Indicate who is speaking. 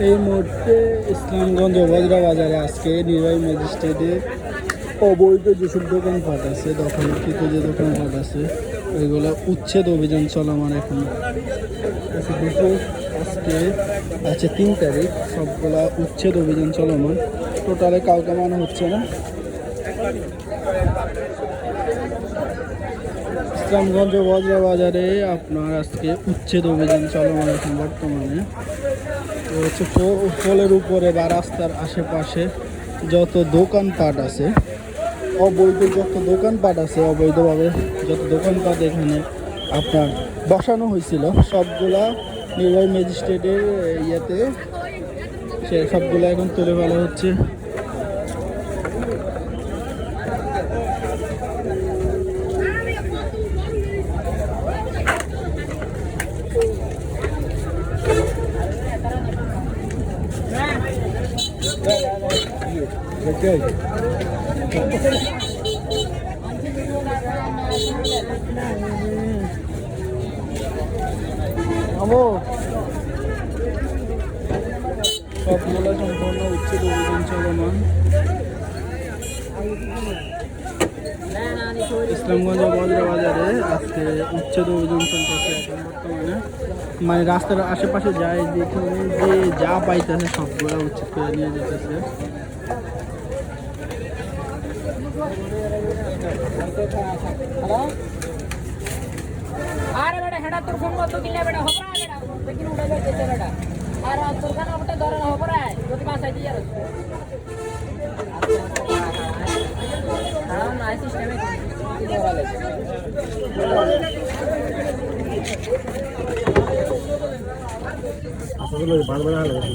Speaker 1: এই মুহূর্তে ইসলামগঞ্জ বজরা বাজারে আজকে নির্বাহী ম্যাজিস্ট্রেটে অবৈধ যেসব দোকানপাট আছে, দখলকৃত যে দোকানপাট আছে ওইগুলো উচ্ছেদ অভিযান চলমান এখন। আজকে আছে 3 তারিখ, সবগুলা উচ্ছেদ অভিযান চলমান। টোটালে কাউকে মানা হচ্ছে না। ইসলামগঞ্জ বজরা বাজারে আপনার আজকে উচ্ছেদ অভিযান চলমান এখন বর্তমানে। তো হচ্ছে ফলের উপরে বা রাস্তার আশেপাশে যত দোকানপাট আছে, অবৈধ যত দোকানপাট আছে, অবৈধভাবে যত দোকানপাট এখানে আপনার বসানো হয়েছিল সবগুলা নির্বাহী ম্যাজিস্ট্রেটের ইয়েতে সে সবগুলো এখন তুলে ফেলা হচ্ছে। সবগুলো সম্পূর্ণ উচ্ছেদ অভিযান চলমান। ইসলামগঞ্জ বজরা বাজারে আজকে উচ্ছেদ অভিযান চলতেছে এখন বর্তমানে। মানে রাস্তার আশেপাশে যায় যেখানে যে যা পাইতেছে সবগুলো উচ্ছেদ করে নিয়ে যেতেছে।
Speaker 2: আরে বেটা হেডা তোর ফোন মত কিনলে বেটা হবরা বেটা लेकिन उड़ा गए जेते बेटा আর তোর খানা ওটা ধরে হবরা যদি বাসায় দিয়ে যাস হ্যাঁ না সিস্টেমে কি ধরালে আসলে বারবার লাগে